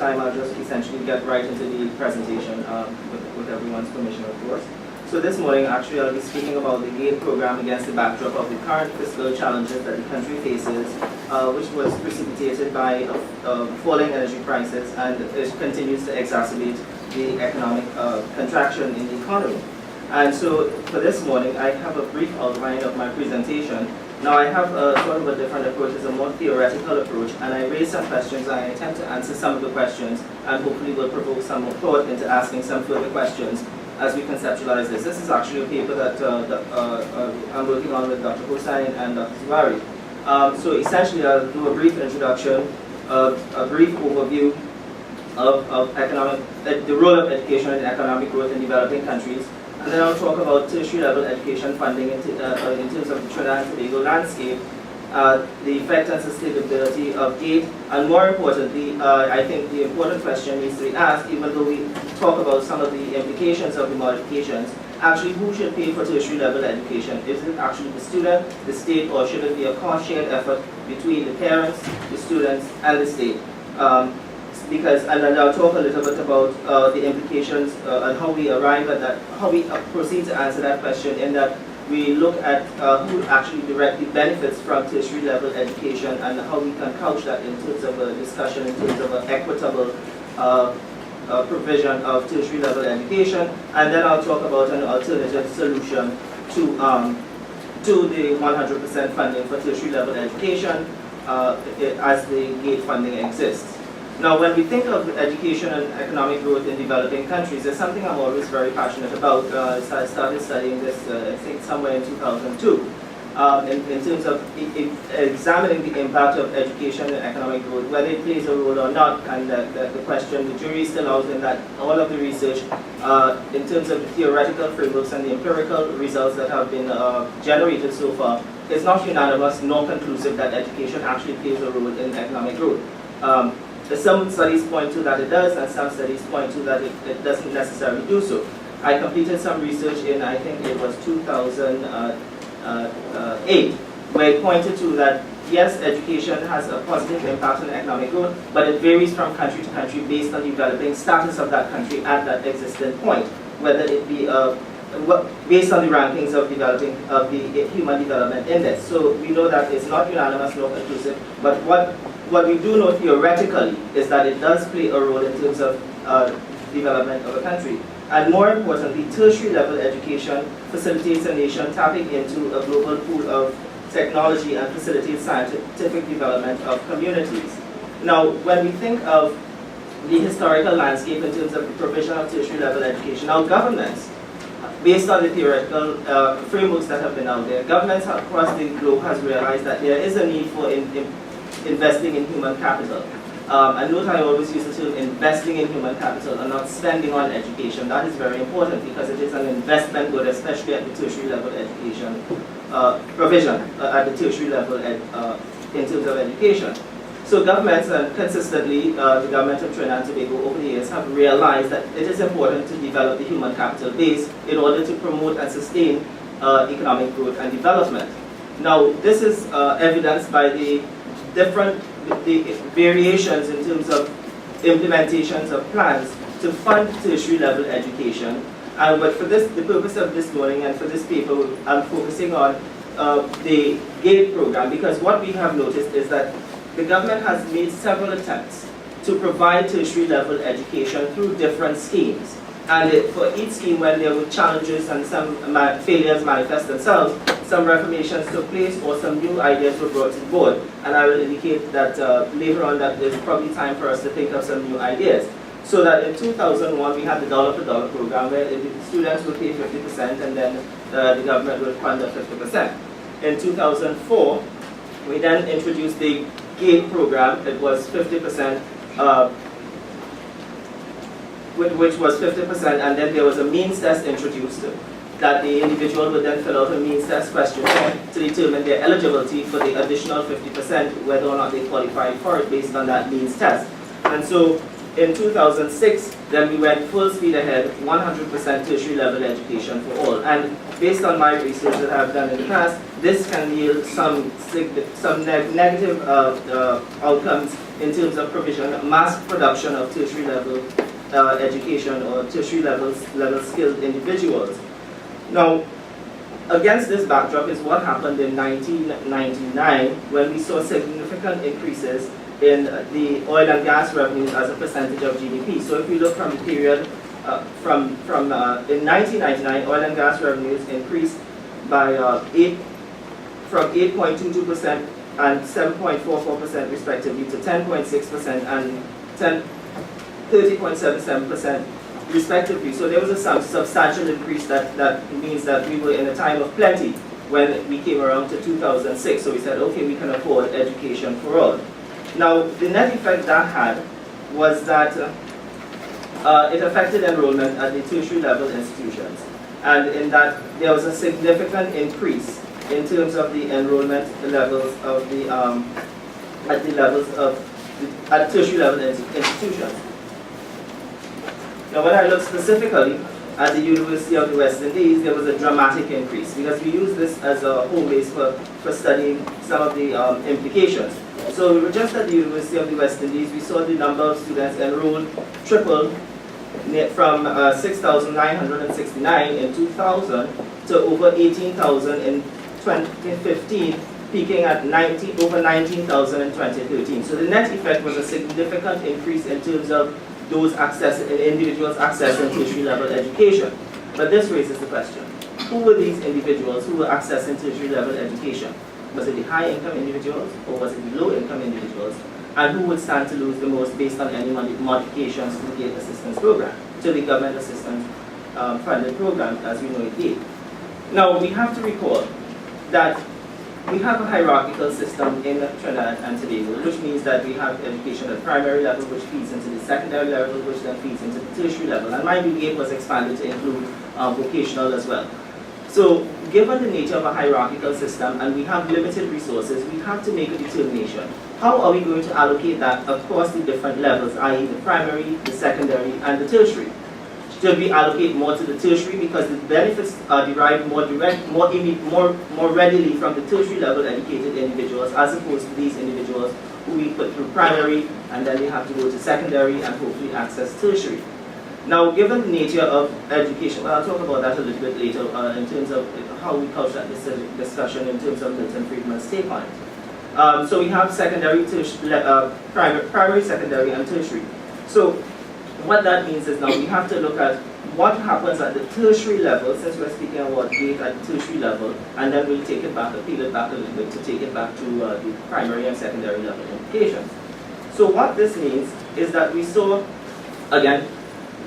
time, I'll just essentially get right into the presentation with everyone's permission, of course. So this morning, actually, I'll be speaking about the GATE program against the backdrop of the current fiscal challenges that the country faces, which was precipitated by falling energy prices, and it continues to exacerbate the economic contraction in the economy. And so for this morning, I have a brief outline of my presentation. Now I have sort of a different approach, it's a more theoretical approach, and I raise some questions, I attempt to answer some of the questions, and hopefully will provoke some more thought into asking some further questions as we conceptualize this. This is actually a paper that I'm working on with Dr. Hossain and Dr. Zawari. So essentially I'll do a brief introduction, a brief overview of the role of education in economic growth in developing countries, and then I'll talk about tertiary level education funding in terms of the Trinidad and Tobago landscape, the effect and sustainability of GATE, and more importantly, I think the important question needs to be asked, even though we talk about some of the implications of the modifications, actually who should pay for tertiary level education? Is it actually the student, the state, or should it be a cost-shared effort between the parents, the students, and the state? And then I'll talk a little bit about the implications and how we arrive at that, how we proceed to answer that question, in that we look at who actually directly benefits from tertiary level education and how we can couch that in terms of a discussion, in terms of an equitable provision of tertiary level education. And then I'll talk about an alternative solution to the 100% funding for tertiary level education as the GATE funding exists. Now, when we think of education and economic growth in developing countries, there's something I'm always very passionate about. So I started studying this, I think, somewhere in 2002, in terms of examining the impact of education and economic growth, whether it plays a role or not, and the question, the jury is still out in that all of the research, in terms of the theoretical frameworks and the empirical results that have been generated so far, is not unanimous nor conclusive that education actually plays a role in economic growth. Some studies point to that it does, and some studies point to that it doesn't necessarily do so. I completed some research in, I think it was 2008, where it pointed to that, yes, education has a positive impact on economic growth, but it varies from country to country based on the developing status of that country at that existing point, whether it be based on the rankings of the Human Development Index. So we know that it's not unanimous nor conclusive, but what we do know theoretically is that it does play a role in terms of development of a country. And more importantly, tertiary level education facilitates a nation tapping into a global pool of technology and facilitates scientific development of communities. Now, when we think of the historical landscape in terms of the provision of tertiary level education, now governments, based on the theoretical frameworks that have been out there, governments across the globe has realized that there is a need for investing in human capital. And note I always use the term investing in human capital and not spending on education. That is very important because it is an investment good, especially at the tertiary level education provision, at the tertiary level in terms of education. So governments, and consistently the government of Trinidad and Tobago over the years have realized that it is important to develop the human capital base in order to promote and sustain economic growth and development. Now, this is evidenced by the variations in terms of implementations of plans to fund tertiary level education. But for this, the purpose of this morning and for this paper, I'm focusing on the GATE program, because what we have noticed is that the government has made several attempts to provide tertiary level education through different schemes. And for each scheme, when there were challenges and some failures manifest themselves, some reformations took place or some new ideas were brought to the board. And I will indicate that later on that there's probably time for us to think of some new ideas. So that in 2001, we had the dollar for dollar program where the students would pay 50% and then the government would fund the 50%. In 2004, we then introduced the GATE program. It was 50%, which was 50%, and then there was a means test introduced that the individual would then fill out a means test questionnaire to determine their eligibility for the additional 50%, whether or not they qualified for it based on that means test. And so in 2006, then we went full speed ahead, 100% tertiary level education for all. And based on my research that I've done in the past, this can yield some negative outcomes in terms of provision, mass production of tertiary level education or tertiary level skilled individuals. Now, against this backdrop is what happened in 1999 when we saw significant increases in the oil and gas revenues as a percentage of GDP. So if we look from the period in 1999, oil and gas revenues increased by from 8.22% and 7.44% respectively to 10.6% and 30.77% respectively. So there was a substantial increase that means that we were in a time of plenty when we came around to 2006. So we said, okay, we can afford education for all. Now, the net effect that had was that it affected enrollment at the tertiary level institutions. And in that, there was a significant increase in terms of the enrollment levels of the, at tertiary level institutions. Now, when I look specifically at the University of the West Indies, there was a dramatic increase because we use this as a home base for studying some of the implications. So we were just at the University of the West Indies, we saw the number of students enrolled triple from 6,969 in 2000 to over 18,000 in 2015, peaking at over 19,000 in 2013. So the net effect was a significant increase in terms of those individuals accessing tertiary level education. But this raises the question, who were these individuals who were accessing tertiary level education? Was it the high income individuals or was it the low income individuals? And who would stand to lose the most based on any modifications to the aid assistance program, to the government assistance funded program as we know it did? Now we have to recall that we have a hierarchical system in Trinidad and Tobago, which means that we have education at primary level, which feeds into the secondary level, which then feeds into the tertiary level. And mind you, aid was expanded to include vocational as well. So, given the nature of a hierarchical system and we have limited resources, we have to make a determination. How are we going to allocate that across the different levels, i.e. the primary, the secondary, and the tertiary? Should we allocate more to the tertiary because the benefits are derived more readily from the tertiary level educated individuals as opposed to these individuals who we put through primary and then they have to go to secondary and hopefully access tertiary. Now, given the nature of education, well, I'll talk about that a little bit later in terms of how we couch that discussion in terms of Milton Friedman's take on it. So we have secondary, primary, secondary, and tertiary. So what that means is now we have to look at what happens at the tertiary level, since we're speaking about aid at the tertiary level, and then we'll take it back, peel it back a little bit to take it back to the primary and secondary level implications. So what this means is that we saw, again,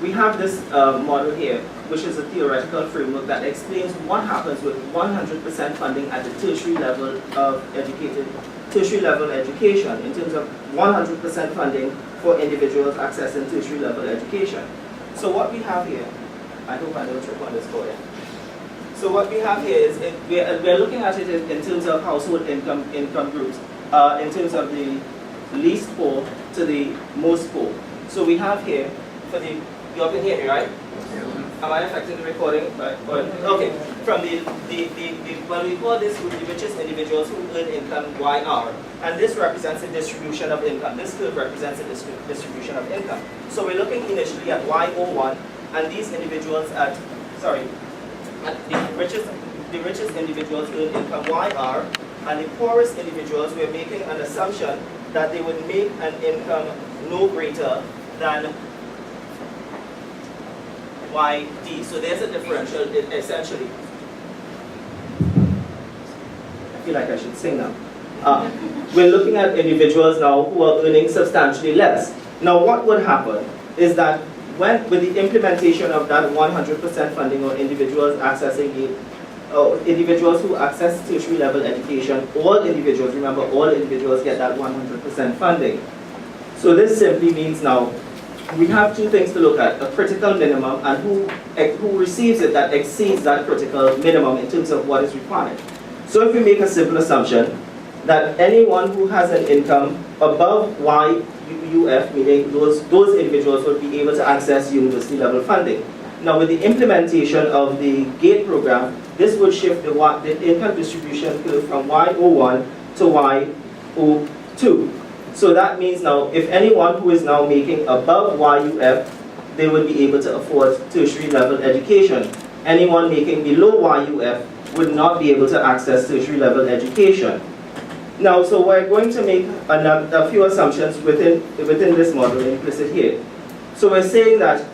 we have this model here, which is a theoretical framework that explains what happens with 100% funding at the tertiary level of tertiary level education in terms of 100% funding for individuals accessing tertiary level education. So what we have here, I hope I don't trip on this board. So what we have here is we're looking at it in terms of household income groups, in terms of the least poor to the most poor. So we have here for the, you all can hear me, right? Am I affecting the recording? Okay. From well, we call this group the richest individuals who earn income YR, and this represents the distribution of income. This curve represents the distribution of income. So we're looking initially at Y01, and these individuals at the richest individuals earn income YR, and the poorest individuals, we're making an assumption that they would make an income no greater than YD. So there's a differential essentially. I feel like I should sing now. We're looking at individuals now who are earning substantially less. Now what would happen is that with the implementation of that 100% funding on individuals accessing individuals who access tertiary level education, all individuals, remember all individuals get that 100% funding. So this simply means now we have two things to look at, a critical minimum and who receives it that exceeds that critical minimum in terms of what is required. So if we make a simple assumption that anyone who has an income above YUF, meaning those individuals would be able to access university level funding. Now with the implementation of the GATE program, this would shift the income distribution curve from Y01 to Y02. So that means now if anyone who is now making above YUF, they would be able to afford tertiary level education. Anyone making below YUF would not be able to access tertiary level education. Now, so we're going to make a few assumptions within this model implicit here. So we're saying that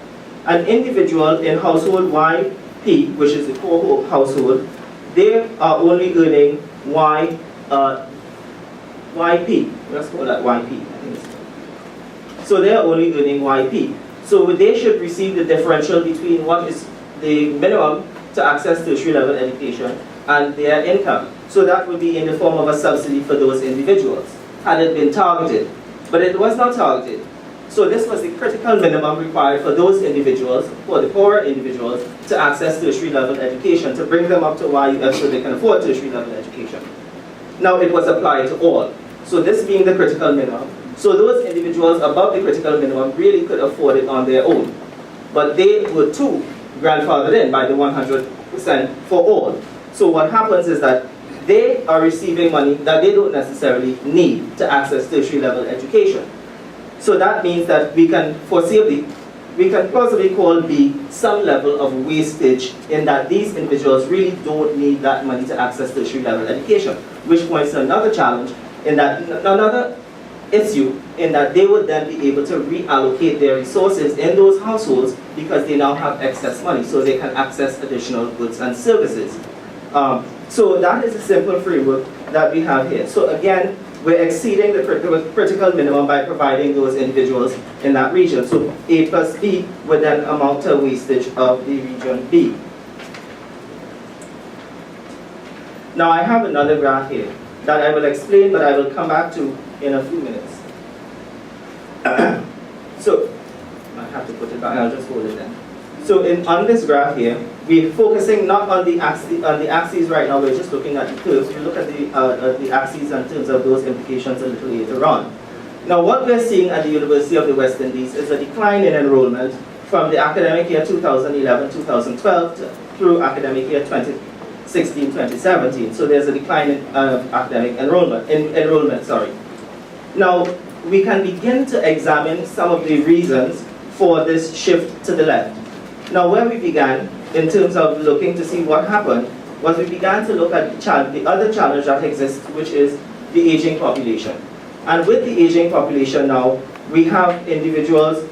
an individual in household YP, which is the core household, they are only earning YP. Let's call that YP. So they are only earning YP. So they should receive the differential between what is the minimum to access tertiary level education and their income. So that would be in the form of a subsidy for those individuals, had it been targeted. But it was not targeted. So this was the critical minimum required for those individuals, for the poorer individuals, to access tertiary level education, to bring them up to YUF so they can afford tertiary level education. Now it was applied to all. So this being the critical minimum. So those individuals above the critical minimum really could afford it on their own. But they were too grandfathered in by the 100% for all. So what happens is that they are receiving money that they don't necessarily need to access tertiary level education. So that means that we can foreseeably, we can possibly call B some level of wastage in that these individuals really don't need that money to access tertiary level education, which points to another challenge in that, another issue in that they would then be able to reallocate their resources in those households because they now have excess money, so they can access additional goods and services. So that is a simple framework that we have here. So again, we're exceeding the critical minimum by providing those individuals in that region. So A plus B would then amount to wastage of the region B. Now I have another graph here that I will explain, but I will come back to in a few minutes. So I have to put it back, I'll just hold it then. So on this graph here, we're focusing not on the axes right now, we're just looking at the curves. We look at the axes in terms of those implications a little later on. Now what we're seeing at the University of the West Indies is a decline in enrollment from the academic year 2011-2012 through academic year 2016-2017. So there's a decline in academic enrollment. Now we can begin to examine some of the reasons for this shift to the left. Now where we began, in terms of looking to see what happened, was we began to look at the other challenge that exists, which is the aging population. And with the aging population now, we have individuals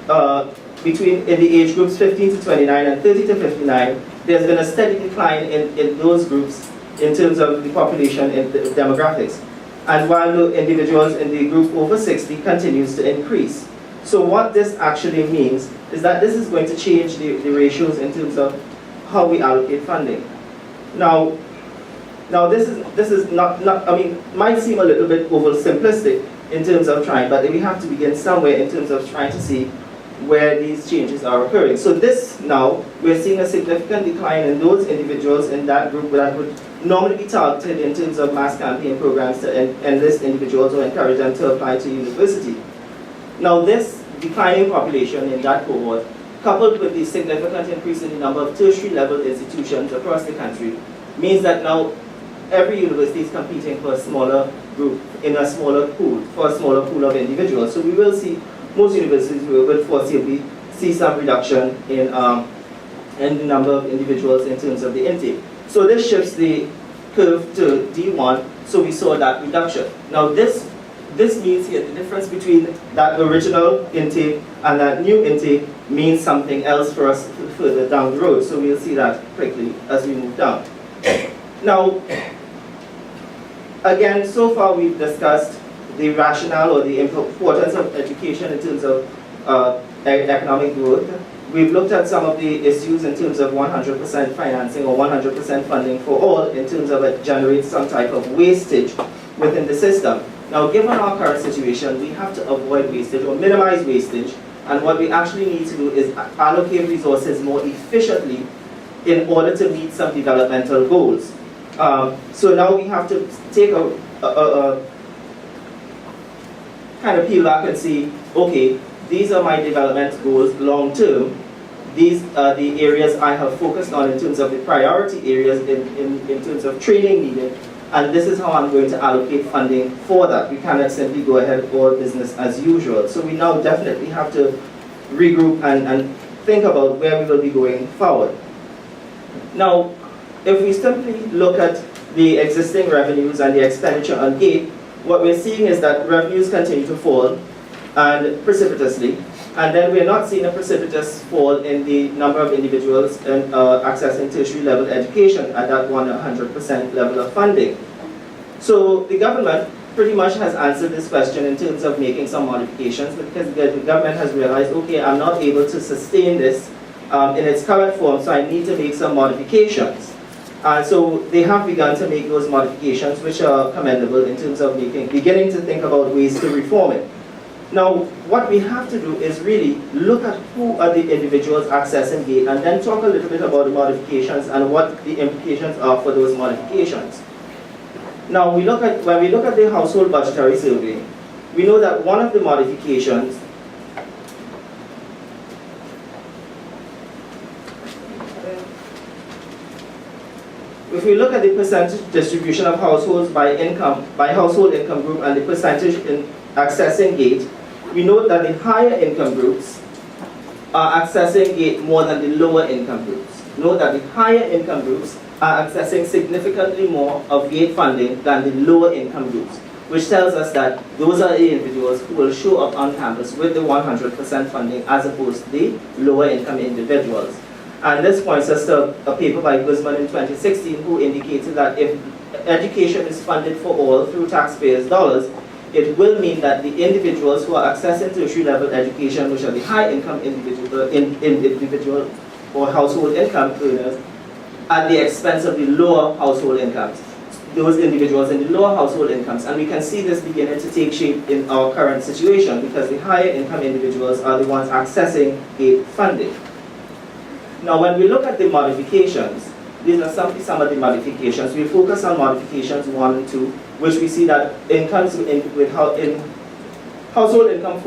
in the age groups 15 to 29 and 30 to 59, there's been a steady decline in those groups in terms of the population in the demographics. And while the individuals in the group over 60 continues to increase. So what this actually means is that this is going to change the ratios in terms of how we allocate funding. Now this is not I mean, might seem a little bit oversimplistic in terms of trying, but we have to begin somewhere in terms of trying to see where these changes are occurring. So this now, we're seeing a significant decline in those individuals in that group that would normally be targeted in terms of mass campaign programs to enlist individuals or encourage them to apply to university. Now this declining population in that cohort, coupled with the significant increase in the number of tertiary level institutions across the country, means that now every university is competing for a smaller group, in a smaller pool, for a smaller pool of individuals. So we will see, most universities will foreseeably see some reduction in the number of individuals in terms of the intake. So this shifts the curve to D1, so we saw that reduction. Now this means here the difference between that original intake and that new intake means something else for us further down the road. So we'll see that quickly as we move down. Now, again, so far we've discussed the rationale or the importance of education in terms of economic growth. We've looked at some of the issues in terms of 100% financing or 100% funding for all in terms of it generates some type of wastage within the system. Now, given our current situation, we have to avoid wastage or minimize wastage, and what we actually need to do is allocate resources more efficiently in order to meet some developmental goals. So now we have to take a kind of peel back and see, okay, these are my development goals long term. these are the areas I have focused on in terms of the priority areas in terms of training needed, and this is how I'm going to allocate funding for that. We cannot simply go ahead or business as usual. So we now definitely have to regroup and think about where we will be going forward. Now, if we simply look at the existing revenues and the expenditure on GATE, what we're seeing is that revenues continue to fall, and precipitously, and then we're not seeing a precipitous fall in the number of individuals accessing tertiary level education at that 100% level of funding. So the government pretty much has answered this question in terms of making some modifications, because the government has realized, okay, I'm not able to sustain this in its current form, so I need to make some modifications. So they have begun to make those modifications, which are commendable in terms of beginning to think about ways to reform it. Now, what we have to do is really look at who are the individuals accessing GATE, and then talk a little bit about the modifications and what the implications are for those modifications. Now, when we look at the household budgetary survey, we know that one of the modifications if we look at the percentage distribution of households by household income group and the percentage in accessing GATE, we note that the higher income groups are accessing GATE more than the lower income groups. Note that the higher income groups are accessing significantly more of GATE funding than the lower income groups, which tells us that those are the individuals who will show up on campus with the 100% funding as opposed to the lower income individuals. And this points us to a paper by Guzman in 2016 who indicated that if education is funded for all through taxpayers' dollars, it will mean that the individuals who are accessing tertiary level education, which are the high income individual or household income earners, at the expense of the lower household incomes, those individuals in the lower household incomes. And we can see this beginning to take shape in our current situation, because the higher income individuals are the ones accessing GATE funding. Now, when we look at the modifications, these are some of the modifications. We focus on modifications 1 and 2, which we see that incomes household income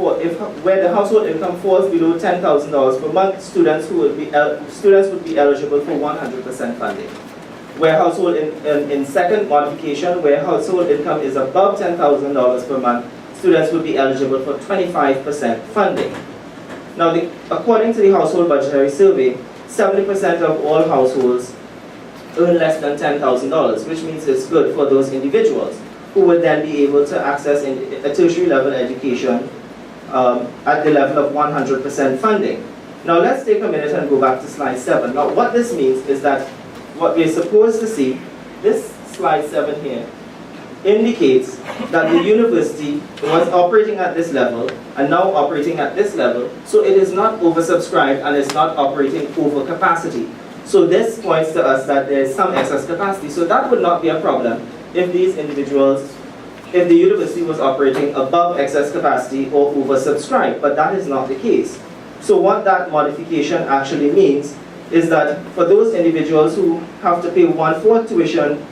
where the household income falls below $10,000 per month, students would be eligible for 100% funding. Where household in second modification, where household income is above $10,000 per month, students would be eligible for 25% funding. Now, according to the household budgetary survey, 70% of all households earn less than $10,000, which means it's good for those individuals who would then be able to access a tertiary level education at the level of 100% funding. Now let's take a minute and go back to slide 7. Now what this means is that what we're supposed to see, this slide 7 here, indicates that the university was operating at this level and now operating at this level, so it is not oversubscribed and it's not operating over capacity. So this points to us that there is some excess capacity. So that would not be a problem if these individuals, if the university was operating above excess capacity or oversubscribed, but that is not the case. So what that modification actually means is that for those individuals who have to pay 1/4 tuition,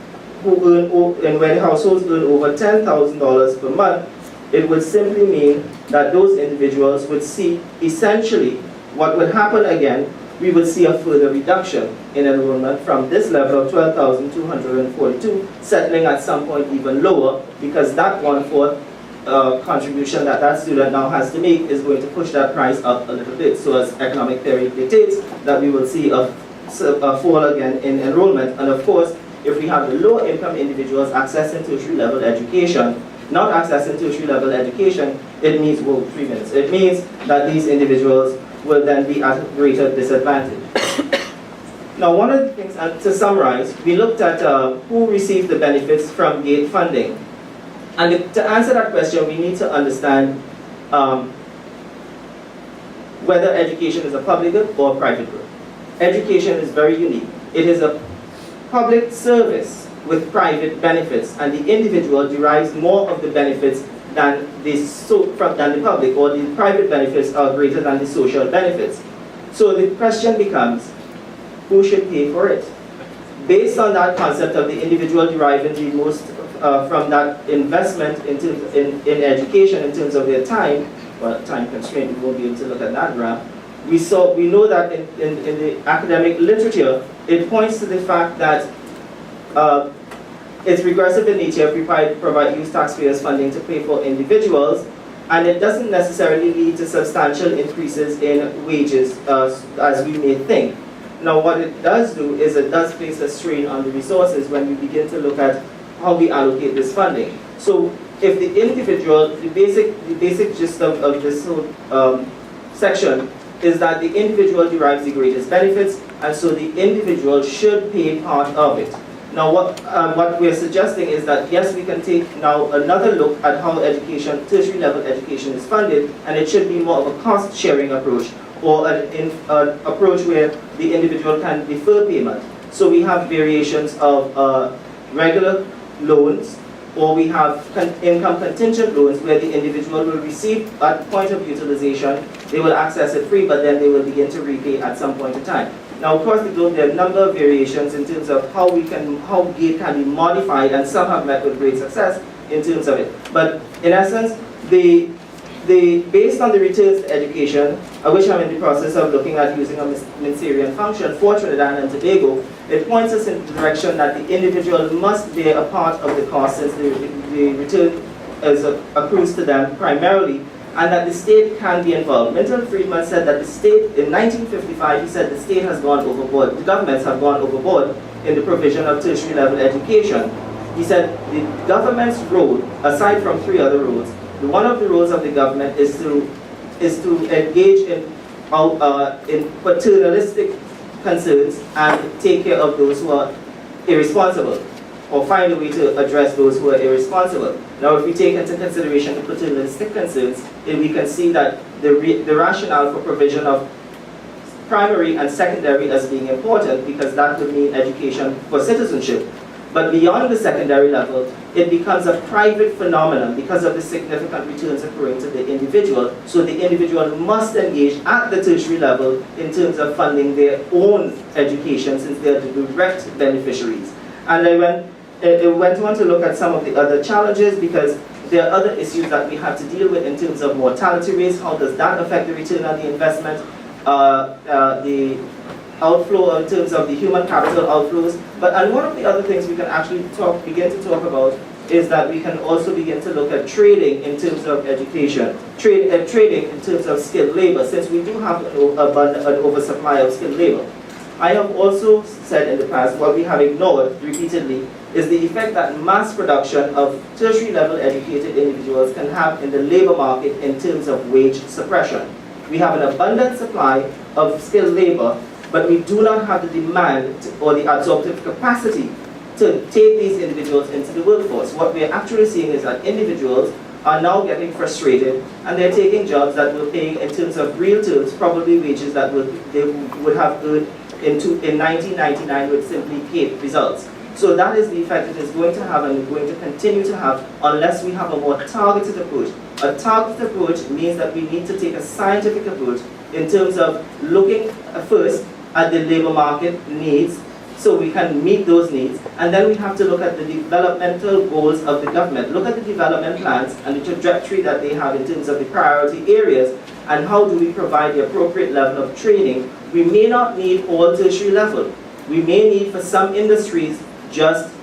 who earn, and where the households earn over $10,000 per month, it would simply mean that those individuals would see essentially what would happen again. We would see a further reduction in enrollment from this level of 12,242, settling at some point even lower, because that 1/4 contribution that that student now has to make is going to push that price up a little bit. So as economic theory dictates, that we will see a fall again in enrollment. And of course, if we have the lower income individuals accessing tertiary level education, not accessing tertiary level education, it means, well, 3 minutes. It means that these individuals will then be at a greater disadvantage. Now, one of the things, to summarize, we looked at who received the benefits from GATE funding. And to answer that question, we need to understand whether education is a public good or a private good. Education is very unique. It is a public service with private benefits, and the individual derives more of the benefits than the public, or the private benefits are greater than the social benefits. So the question becomes, who should pay for it? Based on that concept of the individual deriving the most from that investment in education in terms of their time, well, time constraint, we won't be able to look at that graph, we know that in the academic literature, it points to the fact that it's regressive in nature if we provide use taxpayers funding to pay for individuals, and it doesn't necessarily lead to substantial increases in wages as we may think. Now what it does do is it does place a strain on the resources when we begin to look at how we allocate this funding. So if the individual, the basic gist of this whole section is that the individual derives the greatest benefits, and so the individual should pay part of it. Now what we're suggesting is that yes, we can take now another look at how education, tertiary level education is funded, and it should be more of a cost sharing approach, or an approach where the individual can defer payment. So we have variations of regular loans, or we have income contingent loans where the individual will receive at point of utilization, they will access it free, but then they will begin to repay at some point in time. Now, of course, there are a number of variations in terms of how GATE can be modified, and some have met with great success in terms of it. But in essence, based on the returns to education, which I'm in the process of looking at using a Minserian function for Trinidad and Tobago, it points us in the direction that the individual must bear a part of the cost, since the return accrues to them primarily, and that the state can be involved. Milton Friedman said that the state, in 1955, he said the state has gone overboard, the governments have gone overboard in the provision of tertiary level education. He said the government's role, aside from three other roles, one of the roles of the government is to engage in paternalistic concerns and take care of those who are irresponsible, or find a way to address those who are irresponsible. Now, if we take into consideration the paternalistic concerns, then we can see that the rationale for provision of primary and secondary as being important, because that would mean education for citizenship. But beyond the secondary level, it becomes a private phenomenon because of the significant returns accruing to the individual. So the individual must engage at the tertiary level in terms of funding their own education, since they are the direct beneficiaries. And it went on to look at some of the other challenges, because there are other issues that we have to deal with in terms of mortality rates. How does that affect the return on the investment? The outflow in terms of the human capital outflows. And one of the other things we can actually begin to talk about is that we can also begin to look at trading in terms of education, trading in terms of skilled labor, since we do have an oversupply of skilled labor. I have also said in the past, what we have ignored repeatedly is the effect that mass production of tertiary level educated individuals can have in the labor market in terms of wage suppression. We have an abundant supply of skilled labor, but we do not have the demand or the absorptive capacity to take these individuals into the workforce. What we're actually seeing is that individuals are now getting frustrated, and they're taking jobs that will pay, in terms of real terms, probably wages that they would have earned in 1999 with simply GATE results. So that is the effect it is going to have, and going to continue to have, unless we have a more targeted approach. A targeted approach means that we need to take a scientific approach in terms of looking first at the labor market needs, so we can meet those needs, and then we have to look at the developmental goals of the government. Look at the development plans and the trajectory that they have in terms of the priority areas, and how do we provide the appropriate level of training. We may not need all tertiary level. We may need, for some industries, just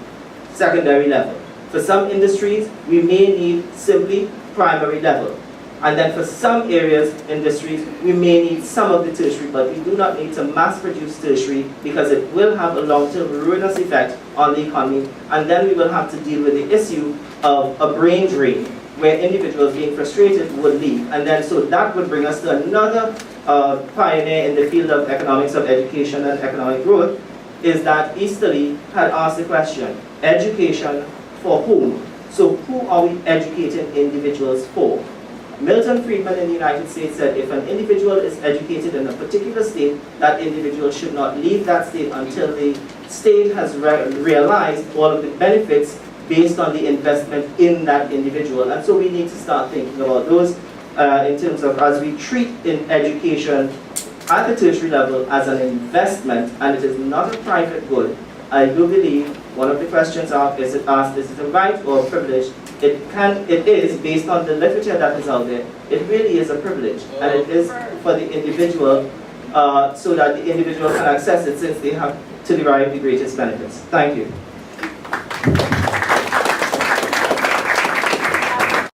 secondary level. For some industries, we may need simply primary level. And then for some areas, industries, we may need some of the tertiary, but we do not need to mass produce tertiary, because it will have a long-term ruinous effect on the economy. And then we will have to deal with the issue of a brain drain, where individuals being frustrated would leave. And then so that would bring us to another pioneer in the field of economics of education and economic growth, is that Easterly had asked the question, education for whom? So who are we educating individuals for? Milton Friedman in the United States said if an individual is educated in a particular state, that individual should not leave that state until the state has realized all of the benefits based on the investment in that individual. And so we need to start thinking about those in terms of, as we treat in education at the tertiary level as an investment, and it is not a private good. I do believe one of the questions is it a right or a privilege it is, based on the literature that is out there, it really is a privilege, and it is for the individual, so that the individual can access it since they have to derive the greatest benefits. Thank you.